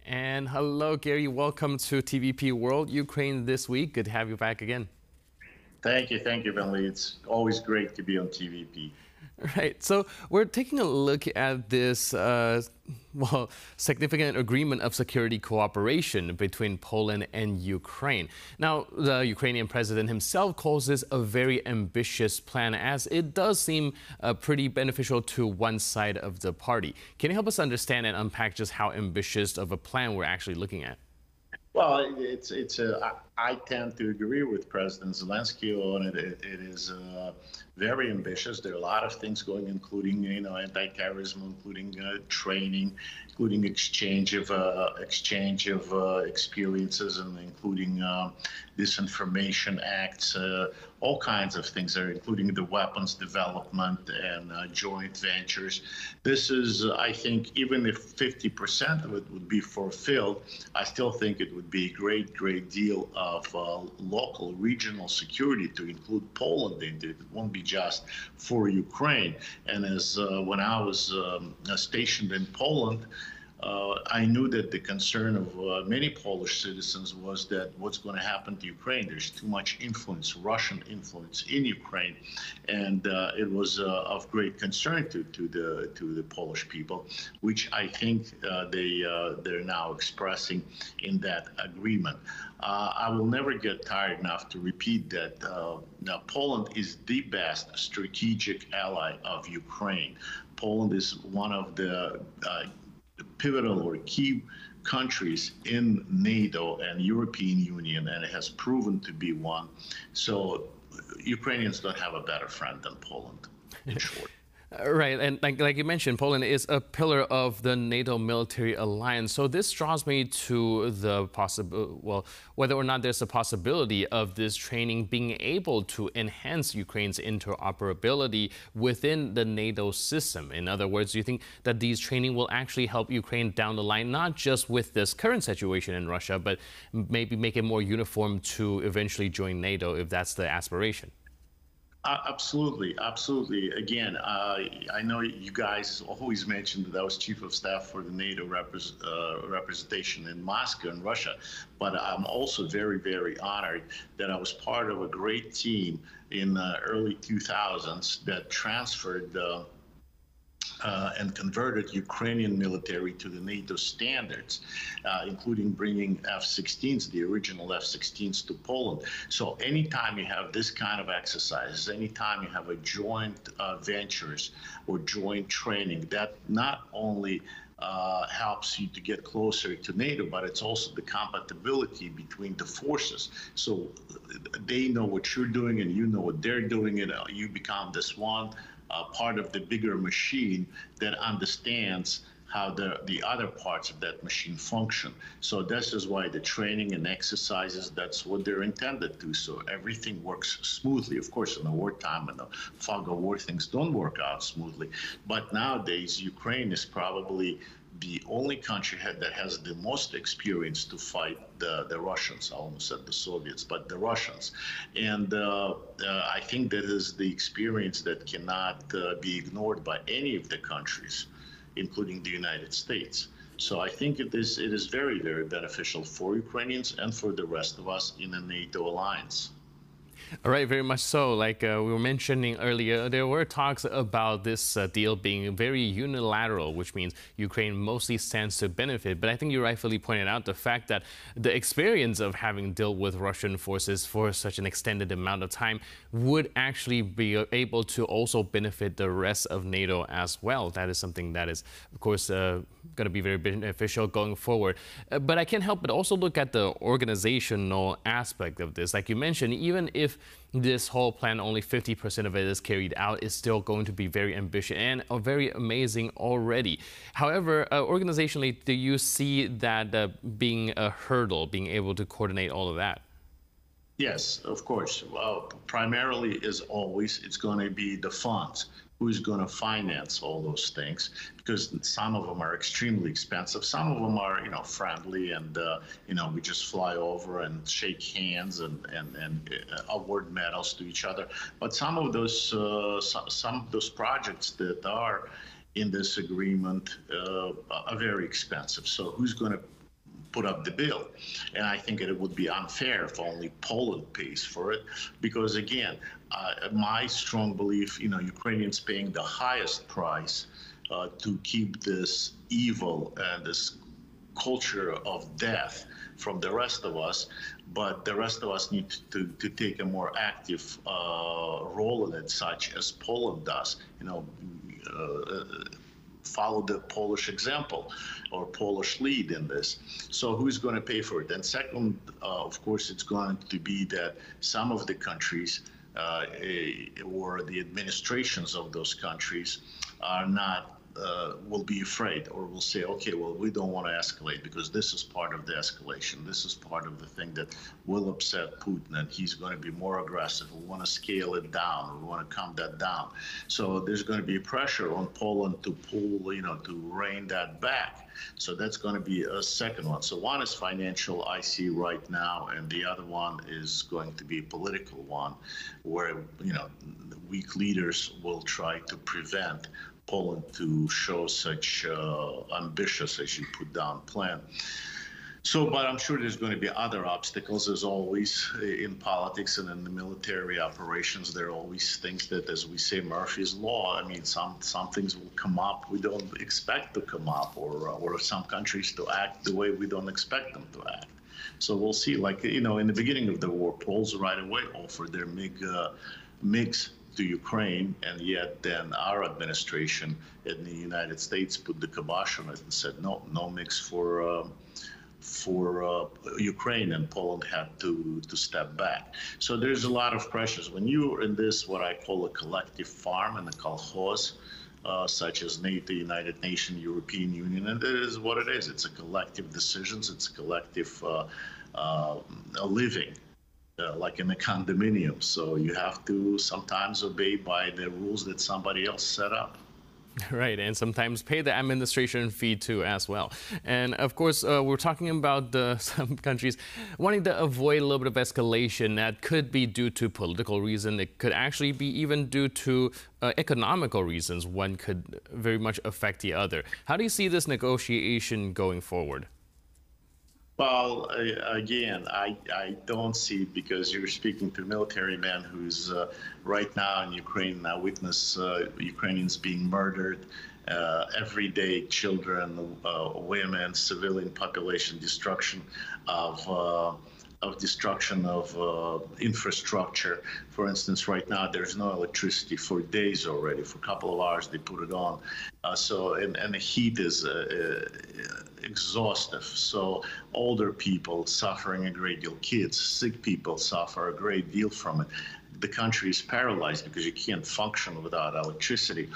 And hello, Gary. Welcome to TVP World Ukraine this week. Good to have you back again. Thank you, Bentley. It's always great to be on TVP. Right. So we're taking a look at this, significant agreement of security cooperation between Poland and Ukraine. Now, the Ukrainian president himself calls this a very ambitious plan, as it does seem pretty beneficial to one side of the party. Can you help us understand and unpack just how ambitious of a plan we're actually looking at? Well, I tend to agree with President Zelensky on it. It is very ambitious. There are a lot of things going, including anti-terrorism, including training, including exchange of experiences, and including disinformation acts. All kinds of things there, including the weapons development and joint ventures. This is, I think, even if 50% of it would be fulfilled, I still think it would be a great deal of local, regional security to include Poland into it. It won't be just for Ukraine. And as when I was stationed in Poland, I knew that the concern of many Polish citizens was that what's going to happen to Ukraine. There's too much influence, Russian influence in Ukraine, and it was of great concern to the Polish people, which I think they're now expressing in that agreement. I will never get tired enough to repeat that Poland is the best strategic ally of Ukraine. Poland is one of the pivotal or key countries in NATO and European Union, and it has proven to be one. So Ukrainians don't have a better friend than Poland, in short. Right, and like you mentioned, Poland is a pillar of the NATO military alliance. So this draws me to the whether or not there's a possibility of this training being able to enhance Ukraine's interoperability within the NATO system. In other words, do you think that these training will actually help Ukraine down the line, not just with this current situation in Russia, but maybe make it more uniform to eventually join NATO if that's the aspiration? Absolutely. Again, I know you guys always mentioned that I was chief of staff for the NATO representation in Moscow in Russia, but I'm also very honored that I was part of a great team in the early 2000s that transferred and converted Ukrainian military to the NATO standards, including bringing F-16s, the original F-16s, to Poland. So anytime you have this kind of exercises, anytime you have a joint ventures or joint training, that not only helps you to get closer to NATO, but it's also the compatibility between the forces. So they know what you're doing and you know what they're doing, and you become this one part of the bigger machine that understands how the other parts of that machine function. So this is why the training and exercises, that's what they're intended to. So everything works smoothly. Of course, in the wartime and the fog of war, things don't work out smoothly. But nowadays, Ukraine is probably the only country that has the most experience to fight the Russians. I almost said the Soviets, but the Russians. And I think that is the experience that cannot be ignored by any of the countries, including the United States. So I think it is very beneficial for Ukrainians and for the rest of us in the NATO alliance. All right, very much so. Like we were mentioning earlier, there were talks about this deal being very unilateral, which means Ukraine mostly stands to benefit. But I think you rightfully pointed out the fact that the experience of having dealt with Russian forces for such an extended amount of time would actually be able to also benefit the rest of NATO as well. That is something that is, of course, going to be very beneficial going forward. But I can't help but also look at the organizational aspect of this. Like you mentioned, even if this whole plan, only 50% of it is carried out, is still going to be very ambitious and very amazing already. However, organizationally, do you see that being a hurdle, being able to coordinate all of that? Yes, of course. Primarily, as always, it's going to be the funds. Who's going to finance all those things? Because some of them are extremely expensive. Some of them are, friendly, and we just fly over and shake hands and award medals to each other. But some of those projects that are in this agreement are very expensive. So who's going to put up the bill. And I think it would be unfair if only Poland pays for it, because again, my strong belief, Ukrainians paying the highest price to keep this evil and this culture of death from the rest of us, but the rest of us need to take a more active role in it, such as Poland does. Follow the Polish example or Polish lead in this. So who's going to pay for it? And second, of course, it's going to be that some of the countries or the administrations of those countries are not will be afraid, or will say, okay, well, we don't want to escalate because this is part of the escalation. This is part of the thing that will upset Putin, and he's going to be more aggressive. We want to scale it down. We want to calm that down. So there's going to be pressure on Poland to pull, to rein that back. So that's going to be a second one. So one is financial, I see right now, and the other one is going to be a political one, where, the weak leaders will try to prevent Poland to show such ambitious, as you put down, plan. So, but I'm sure there's going to be other obstacles, as always, in politics and in the military operations. There are always things that, as we say, Murphy's Law. I mean, some things will come up we don't expect to come up, or some countries to act the way we don't expect them to act. So we'll see. Like, in the beginning of the war, Poles right away offered their MiGs to Ukraine, and yet then our administration in the United States put the kibosh on it and said no MiGs for Ukraine, and Poland had to step back. So there's a lot of pressures when you're in this what I call a collective farm and a kolkhoz, such as NATO, United Nations, European Union, and it is what it is. It's a collective decisions. It's a collective living. Like in a condominium, so you have to sometimes obey by the rules that somebody else set up. Right, and sometimes pay the administration fee too as well. And of course, we're talking about some countries wanting to avoid a little bit of escalation that could be due to political reason. It could actually be even due to economical reasons. One could very much affect the other. How do you see this negotiation going forward? Well, again, I don't see, because you're speaking to a military man who's right now in Ukraine, now witness Ukrainians being murdered every day, children, women, civilian population, destruction of infrastructure. For instance, right now there's no electricity for days already. For a couple of hours they put it on. And the heat is exhaustive. So older people suffering a great deal, kids, sick people suffer a great deal from it. The country is paralyzed because you can't function without electricity.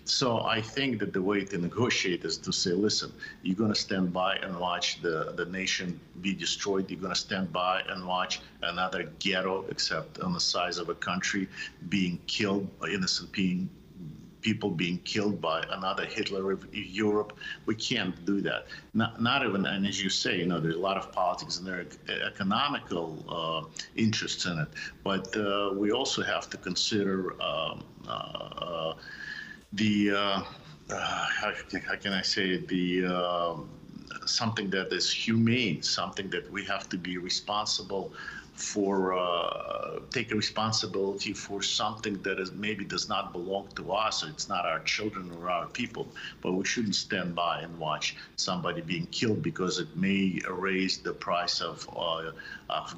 So I think that the way to negotiate is to say, listen, you're going to stand by and watch the nation be destroyed. You're going to stand by and watch another ghetto, except on the size of a country, being killed, innocent people being killed by another Hitler of Europe. We can't do that. Not even, and as you say, there's a lot of politics and there are economical interests in it. But we also have to consider how can I say it, something that is humane, something that we have to be responsible for, take a responsibility for something that maybe does not belong to us, or it's not our children or our people, but we shouldn't stand by and watch somebody being killed because it may raise the price of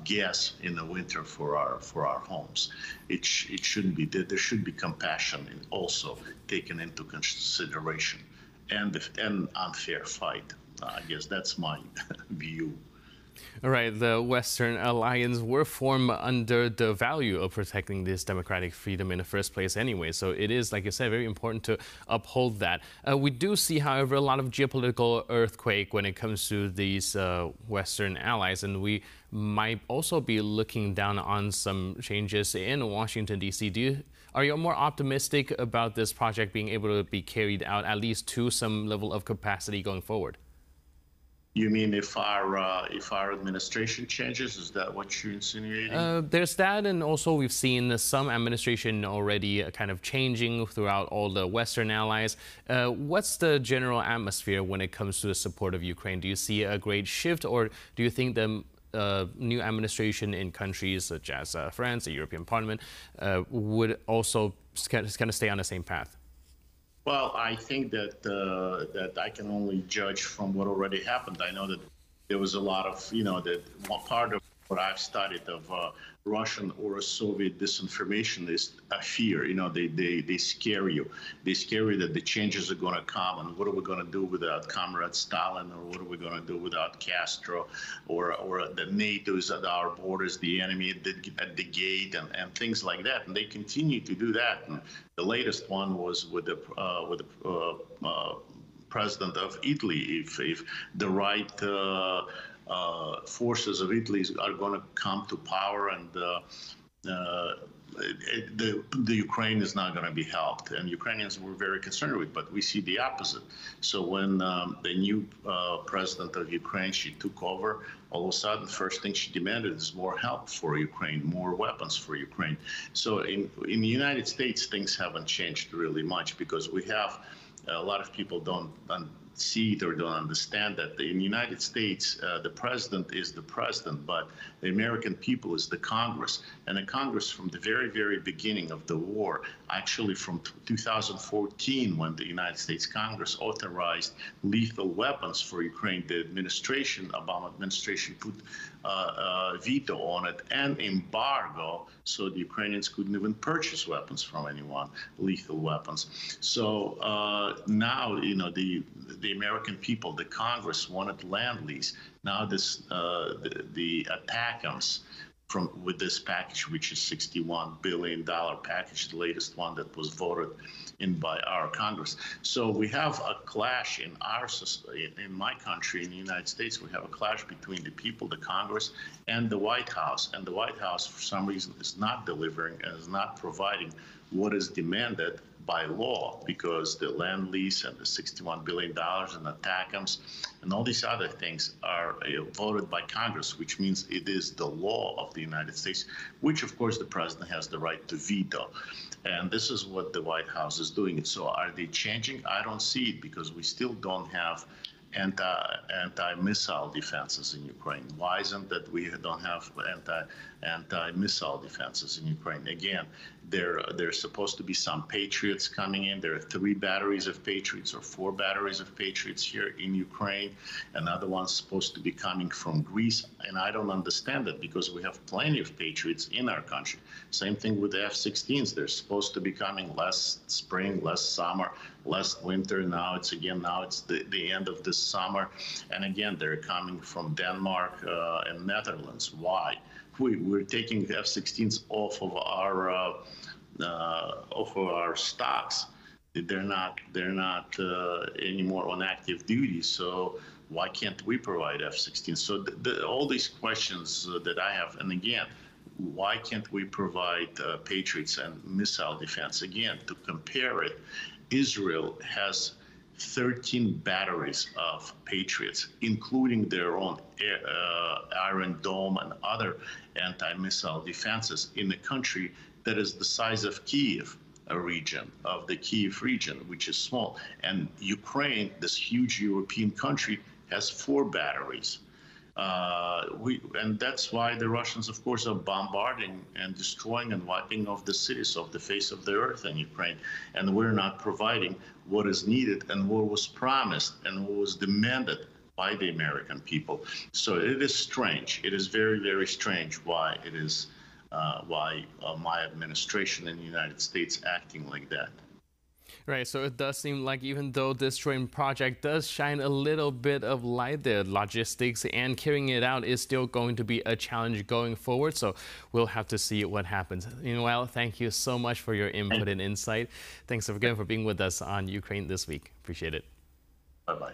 gas in the winter for our homes. It shouldn't be. There should be compassion also taken into consideration, and an unfair fight. I guess that's my view. All right, the Western alliance were formed under the value of protecting this democratic freedom in the first place anyway. So it is, like you said, very important to uphold that. We do see, however, a lot of geopolitical earthquake when it comes to these Western allies, and we might also be looking down on some changes in Washington, D.C. Are you more optimistic about this project being able to be carried out, at least to some level of capacity going forward? You mean if our administration changes? Is that what you're insinuating? There's that, and also we've seen some administration already kind of changing throughout all the Western allies. What's the general atmosphere when it comes to the support of Ukraine? Do you see a great shift, or do you think the new administration in countries such as France, the European Parliament, would also kind of stay on the same path? Well, I think that that I can only judge from what already happened. I know that there was a lot of, that one part of what I've studied of Russian or Soviet disinformation is a fear. They scare you. They scare you that the changes are going to come, and what are we going to do without Comrade Stalin, or what are we going to do without Castro, or the NATO is at our borders, the enemy at the gate, and things like that. And they continue to do that. And the latest one was with the president of Italy. If the right forces of Italy are going to come to power, and the Ukraine is not going to be helped, and Ukrainians were very concerned with. But we see the opposite. So when the new president of Ukraine, she took over, all of a sudden, first thing she demanded is more help for Ukraine, more weapons for Ukraine. So in the United States, things haven't changed really much, because we have a lot of people don't see it or don't understand that in the United States, the president is the president, but the American people is the Congress. And the Congress, from the very, very beginning of the war, actually from 2014, when the United States Congress authorized lethal weapons for Ukraine, the administration, Obama administration, put a veto on it and embargo, so the Ukrainians couldn't even purchase weapons from anyone, lethal weapons. So now, the American people, the Congress, wanted Ленд Лиз. Now the attack comes with this package, which is $61 billion package, the latest one that was voted in by our Congress. So we have a clash in our society, in my country, in the United States. We have a clash between the people, the Congress, and the White House. And the White House, for some reason, is not delivering and is not providing what is demanded by law, because the Ленд Лиз and the $61 billion and the ATACMS and all these other things are voted by Congress, which means it is the law of the United States, which of course the president has the right to veto. And this is what the White House is doing. So are they changing? I don't see it, because we still don't have anti-missile defenses in Ukraine. Why isn't that we don't have anti-missile defenses in Ukraine? Again, there's supposed to be some Patriots coming in. There are 3 batteries of Patriots or 4 batteries of Patriots here in Ukraine. Another one's supposed to be coming from Greece. And I don't understand it, because we have plenty of Patriots in our country. Same thing with the F-16s. They're supposed to be coming last spring, last summer, last winter. Now it's the end of this summer. And again, they're coming from Denmark and Netherlands. Why? We're taking F-16s off of our stocks. They're not anymore on active duty. So why can't we provide F-16s? So all these questions that I have, and again, why can't we provide Patriots and missile defense? Again, to compare it, Israel has 13 batteries of Patriots, including their own Iron Dome and other anti-missile defenses, in a country that is the size of Kiev, of the Kiev region, which is small. And Ukraine, this huge European country, has 4 batteries. And that's why the Russians, of course, are bombarding and destroying and wiping off the cities off the face of the earth in Ukraine. And we're not providing what is needed and what was promised and what was demanded by the American people. So it is strange. It is very, very strange why it is my administration in the United States acting like that. Right, so it does seem like even though this joint project does shine a little bit of light, the logistics and carrying it out is still going to be a challenge going forward. So we'll have to see what happens. Meanwhile, thank you so much for your input and insight. Thanks again for being with us on Ukraine this week. Appreciate it. Bye-bye.